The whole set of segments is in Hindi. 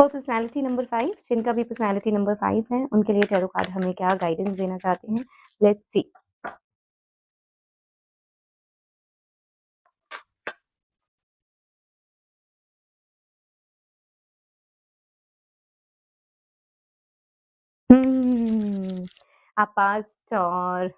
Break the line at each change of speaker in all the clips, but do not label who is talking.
फॉर पर्सनैलिटी नंबर 5, जिनका भी पर्सनैलिटी नंबर 5 है, उनके लिए टैरो कार्ड हमें क्या गाइडेंस देना चाहते हैं, लेट्स सी। आप पास्ट और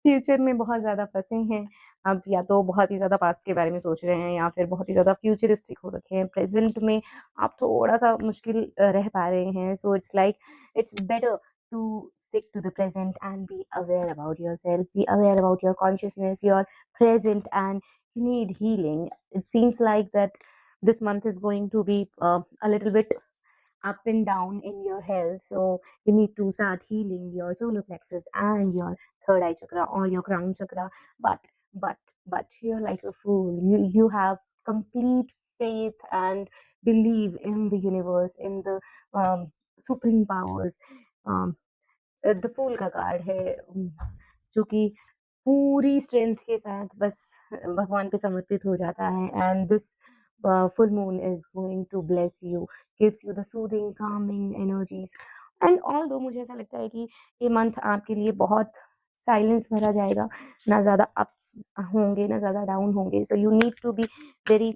फ्यूचर में बहुत ज़्यादा फँसे हैं। आप या तो बहुत ही ज़्यादा पास्ट के बारे में सोच रहे हैं या फिर बहुत ही ज़्यादा फ्यूचरिस्टिक हो रखे हैं। प्रेज़ेंट में आप थोड़ा-सा मुश्किल रह पा रहे हैं। So it's like it's better to stick to the present and be aware about yourself, be aware about your consciousness, your present and you need healing. It seems like that this month is going to be a little bit up and down in your health. So you need to start healing your solar plexus and your third eye chakra or your crown chakra. But but but you're like a fool. You have complete faith and believe in the universe, in the supreme powers. um, the fool का कार्ड है, जो कि पूरी स्ट्रेंथ के साथ बस भगवान पे समर्पित हो जाता है and this full moon is going to bless you, gives you the soothing calming energies and although मुझे ऐसा लगता है कि ये मंथ आपके लिए बहुत साइलेंस भरा जाएगा, ना ज़्यादा अप्स होंगे ना ज़्यादा डाउन होंगे, so you need to be very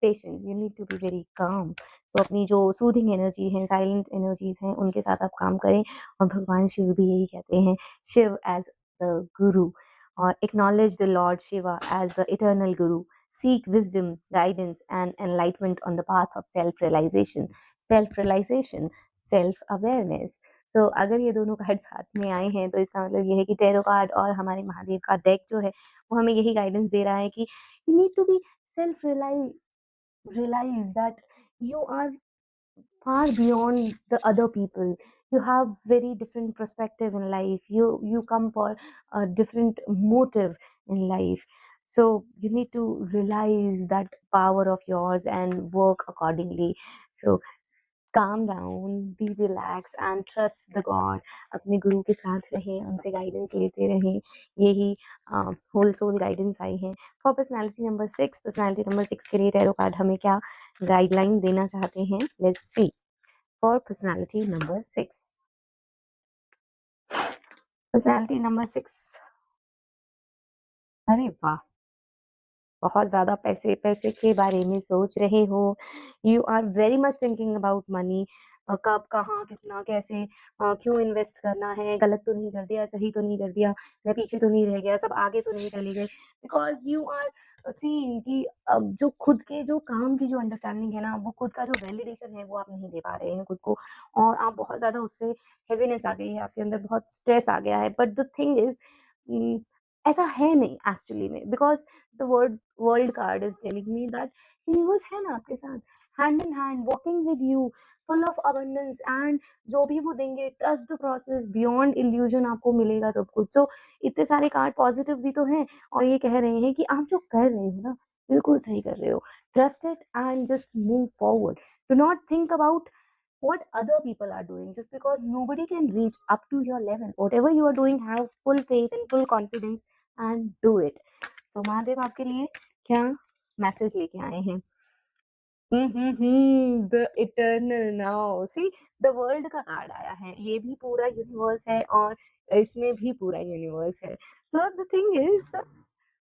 patient, you need to be very calm. So अपनी जो सूदिंग एनर्जी है, साइलेंट एनर्जीज हैं, उनके साथ आप काम करें और भगवान शिव भी यही कहते हैं, शिव एज द गुरु, और acknowledge the lord Shiva as the eternal guru, seek wisdom, guidance and enlightenment on the path of self realization, self awareness. So अगर ये दोनों कार्ड साथ में आए हैं तो इसका मतलब ये है कि टैरो कार्ड और हमारे महादेव का डेक जो है वो हमें यही गाइडेंस दे रहा है कि you need to be self realize that you are far beyond the other people. You have very different perspective in life. You come for a different motive in life, so you need to realize that power of yours and work accordingly. So calm down, be relaxed and trust the God. अपने गुरु के साथ रहें, उनसे गाइडेंस लेते रहें। यही होल सोल गाइडेंस आई है। फॉर पर्सनैलिटी नंबर 6 के लिए टैरो कार्ड हमें क्या गाइडलाइन देना चाहते हैं, let's see. For personality number 6, personality number 6, अरे वाह! बहुत ज़्यादा पैसे पैसे के बारे में सोच रहे हो, you are very much thinking about money. कब कहाँ कितना कैसे क्यों इन्वेस्ट करना है, गलत तो नहीं कर दिया, सही तो नहीं कर दिया, मैं पीछे तो नहीं रह गया, सब आगे तो नहीं चले गए, बिकॉज यू आर सीइंग कि जो खुद के जो काम की जो अंडरस्टैंडिंग है ना, वो खुद का जो वैलिडेशन है वो आप नहीं दे पा रहे हैं खुद को, और आप बहुत ज़्यादा उससे हैवीनेस आ गई है आपके अंदर, बहुत स्ट्रेस आ गया है। बट द थिंग इज ऐसा है नहीं एक्चुअली में, because the world card is telling me that universe है ना आपके साथ, hand in hand walking with you, full of abundance, and जो भी वो देंगे, trust the process, beyond illusion आपको मिलेगा सब कुछ। तो इतने सारे कार्ड पॉजिटिव भी तो हैं और ये कह रहे हैं कि आप जो कर रहे हो ना, बिल्कुल सही कर रहे हो, trust it and just move forward, do not think about what other people are doing, just because nobody can reach up to your level. Whatever you are doing, have full faith and full confidence and do it. So Mahadev आपके लिए क्या मैसेज लेके आए हैं? The eternal now, see the world का कार्ड आया है, ये भी पूरा यूनिवर्स है और इसमें भी पूरा यूनिवर्स है। सो द थिंग इज,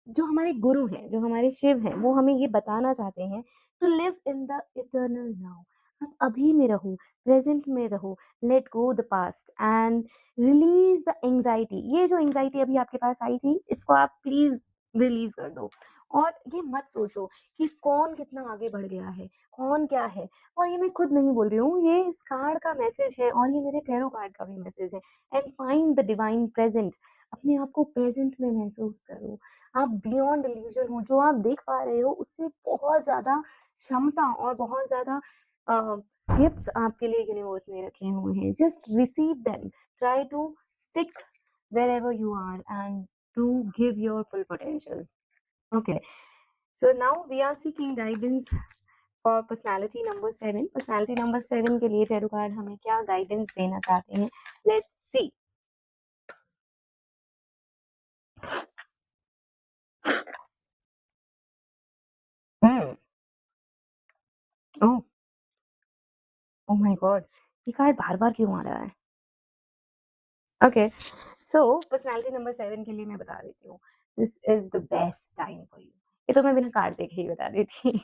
जो हमारे गुरु हैं, जो हमारे शिव हैं, वो हमें ये बताना चाहते हैं to live in the eternal now. आप अभी में रहो, प्रेजेंट में रहो, let go the past and release the anxiety. ये जो एंजाइटी अभी आपके पास आई थी, इसको आप प्लीज रिलीज कर दो, और ये मत सोचो कि कौन कितना आगे बढ़ गया है, कौन क्या है। और ये मैं खुद नहीं बोल रही हूँ, ये इस कार्ड का मैसेज है और ये मेरे टैरो कार्ड का भी मैसेज है। And find the divine present, अपने आप को प्रेजेंट में महसूस करो। आप बियॉन्ड इल्यूजन हो, जो आप देख पा रहे हो उससे बहुत ज़्यादा क्षमता और बहुत ज़्यादा गिफ्ट्स आपके लिए यूनिवर्स ने रखे हुए हैं। Just receive them, try to stick wherever you are and to give your full potential. Okay, so now we are seeking guidance for personality number 7. personality number 7 के लिए टैरो कार्ड हमें क्या गाइडेंस देना चाहते हैं, let's see. Hmm. Oh, oh my God! ये कार्ड बार-बार क्यों आ रहा है? ओके, सो पर्सनैलिटी नंबर 7 के लिए मैं बता देती हूँ, this is the best time for you. ये तो मैं बिना कार्ड देखे ही बता देती।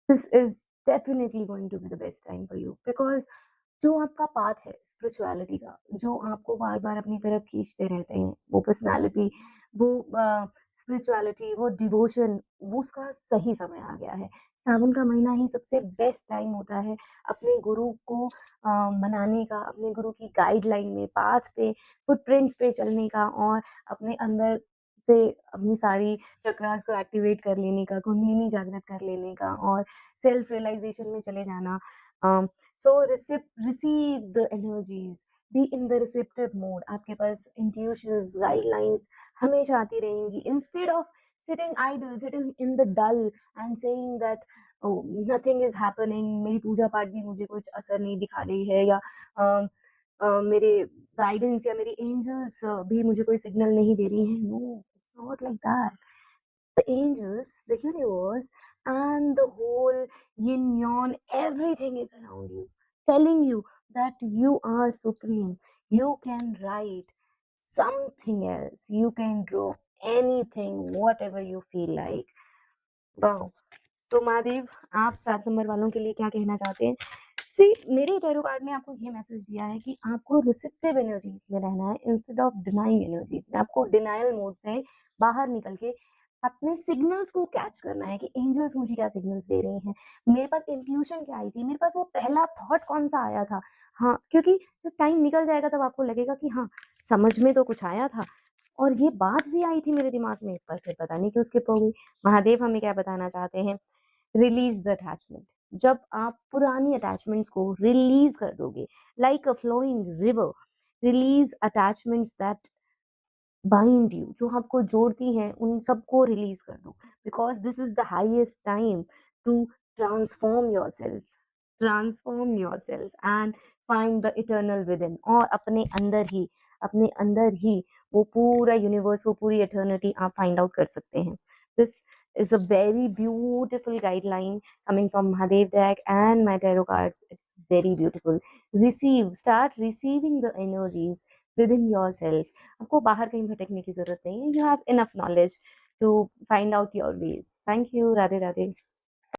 This is definitely going to be the best time for you because जो आपका पाथ है स्पिरिचुअलिटी का, जो आपको बार-बार अपनी तरफ खींचते रहते हैं, वो पर्सनैलिटी, वो स्पिरिचुअलिटी, वो डिवोशन, वो उसका सही समय आ गया है। सावन का महीना ही सबसे बेस्ट टाइम होता है अपने गुरु को मनाने का, अपने गुरु की गाइडलाइन में, पाथ पे, फुटप्रिंट्स पे चलने का और अपने अंदर से अपनी सारी चक्रास को एक्टिवेट कर लेने का, कुंडलिनी जागृत कर लेने का और सेल्फ रियलाइज़ेशन में चले जाना। Uh so receive the energies, be in the receptive mode. आपके पास इंट्यूशंस, गाइडलाइंस हमेशा आती रहेंगी instead of sitting idle, sitting in the dull and saying that nothing is happening, मेरी पूजा पाठ भी मुझे कुछ असर नहीं दिखा रही है, या मेरे गाइडेंस या मेरी एंजल्स भी मुझे कोई सिग्नल नहीं दे रही हैं। No, it's not like that. The angels, the universe, and the whole yin yang, everything is around you, telling you that you are supreme. You can write something else. You can draw anything, whatever you feel like. Wow. तो महादेव, आप 7 नंबर वालों के लिए क्या कहना चाहते हैं? सी, मेरे टैरो कार्ड ने आपको ये मैसेज दिया है कि आपको रिसेप्टिव एनर्जीज में रहना है इंस्टेड ऑफ डिनाइंग एनर्जीज में। आपको डिनायल मोड से बाहर निकल के अपने सिग्नल्स को कैच करना है कि एंजल्स मुझे क्या सिग्नल्स दे रही हैं, मेरे पास इंट्यूशन क्या आई थी, मेरे पास वो पहला थॉट कौन सा आया था। हाँ, क्योंकि जब टाइम निकल जाएगा तब आपको लगेगा कि हाँ, समझ में तो कुछ आया था और ये बात भी आई थी मेरे दिमाग में, पर फिर पता नहीं क्यों स्किप हो गई। महादेव हमें क्या बताना चाहते हैं? Release the attachment. जब आप पुरानी अटैचमेंट्स को रिलीज कर दोगे, like a flowing river, release attachments that bind you, जो आपको जोड़ती हैं, उन सबको रिलीज कर दो, because this is the highest time to transform yourself, transform yourself and find the eternal within. और अपने अंदर ही वो पूरा यूनिवर्स, वो पूरी इटर्निटी आप फाइंड आउट कर सकते हैं। This is a very beautiful guideline coming from Mahadev deck and my tarot cards. It's very beautiful. Start receiving the energies within yourself. आपको बाहर कहीं भटकने की जरूरत नहीं है। You have enough knowledge to find out your ways. Thank you. Radhe Radhe.